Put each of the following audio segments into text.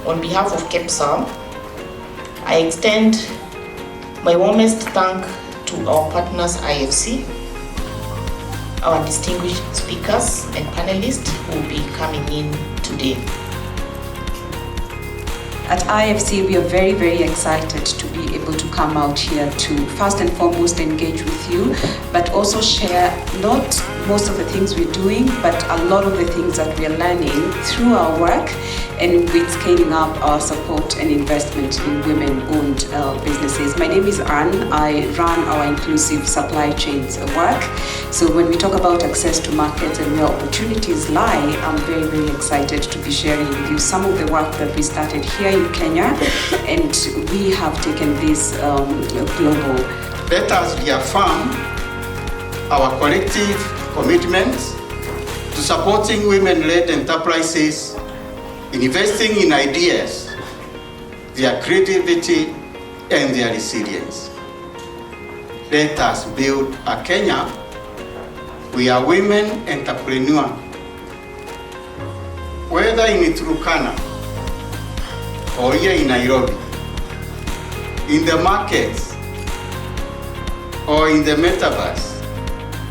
on behalf of KEPSA, I extend my warmest thank to our partners IFC, our distinguished speakers and panelists who will be coming in today. At IFC, we are very, very excited to be able to come out here to first and foremost engage with you, but also share not most of the things we're doing, but a lot of the things that we're learning through our work and with scaling up our support and investment in women-owned businesses. My name is Anne. I run our inclusive supply chains work. So when we talk about access to markets and where opportunities lie, I'm very, very excited to be sharing with you some of the work that we started here in Kenya, and we have taken this global. Let us reaffirm our collective commitment to supporting women-led enterprises, investing in ideas, their creativity, and their resilience. Let us build a Kenya where women entrepreneurs, whether in Turkana or here in Nairobi, in the markets or in the metaverse,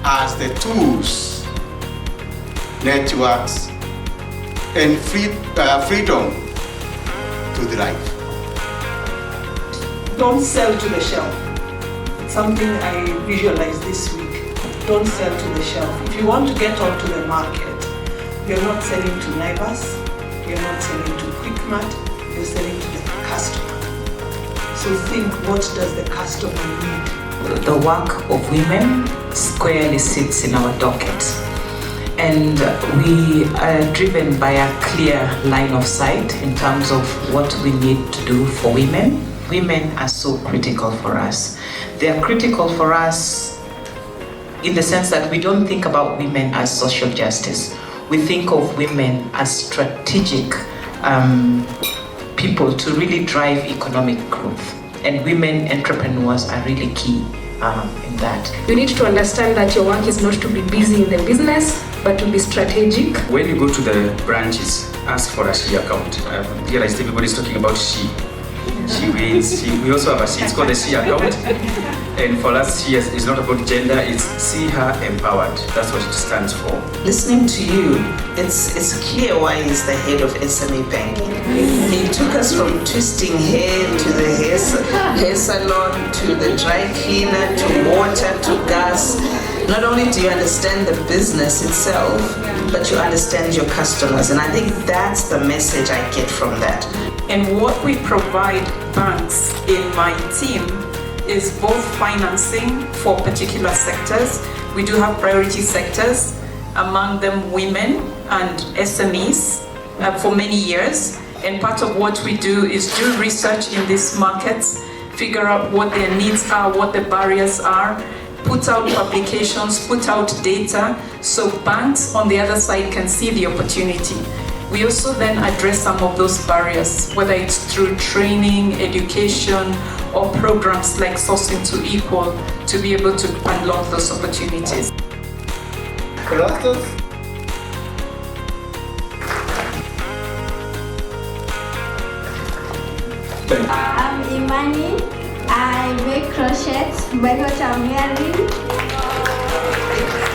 as the tools, networks, and freedom to thrive. Don't sell to the shelf. It's something I visualized this week. Don't sell to the shelf. If you want to get onto the market, you're not selling to Naivas, you're not selling to Quickmart, you're selling to the customer. So think, what does the customer need? The work of women squarely sits in our docket. And we are driven by a clear line of sight in terms of what we need to do for women. Women are so critical for us. They are critical for us in the sense that we don't think about women as social justice. We think of women as strategic people to really drive economic growth. And women entrepreneurs are really key in that. You need to understand that your work is not to be busy in the business, but to be strategic. When you go to the branches, ask for a she account. I've realized everybody's talking about she. She wins. We also have a she. It's called the she account. And for us, she is not about gender. It's see her empowered. That's what it stands for. Listening to you, it's clear why he's the head of SME banking. He took us from twisting hair to the hair salon, to the dry cleaner, to water, to gas. Not only do you understand the business itself, but you understand your customers. And I think that's the message I get from that. And what we provide banks in my team is both financing for particular sectors. We do have priority sectors, among them women and SMEs for many years. And part of what we do is do research in these markets, figure out what their needs are, what the barriers are, put out publications, put out data, so banks on the other side can see the opportunity. We also then address some of those barriers, whether it's through training, education, or programs like Sourcing to Equal, to be able to unlock those opportunities. Clusters. I'm Imani. I make crochets by what I'm wearing.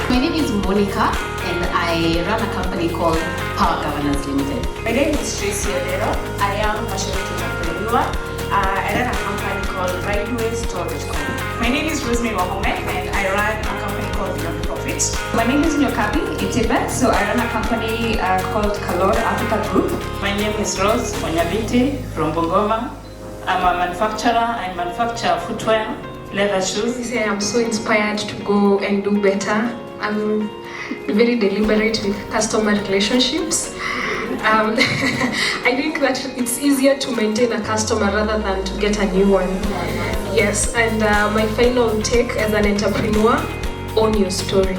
My name is Monica and I run a company called Power Governance Limited. My name is Tracy Odero. I am a passionate entrepreneur. I run a company called RightWayStore.com. My name is Rosemary Mohamed and I run a company called Beyond Profit. My name is Nyokabi Itebe, so I run a company called Kalor Africa Group. My name is Rose Onyabiti from Bungoma. I'm a manufacturer. I manufacture footwear, leather shoes. I am so inspired to go and do better. I'm very deliberate with customer relationships. I think that it's easier to maintain a customer rather than to get a new one. Yes, and my final take as an entrepreneur, own your story.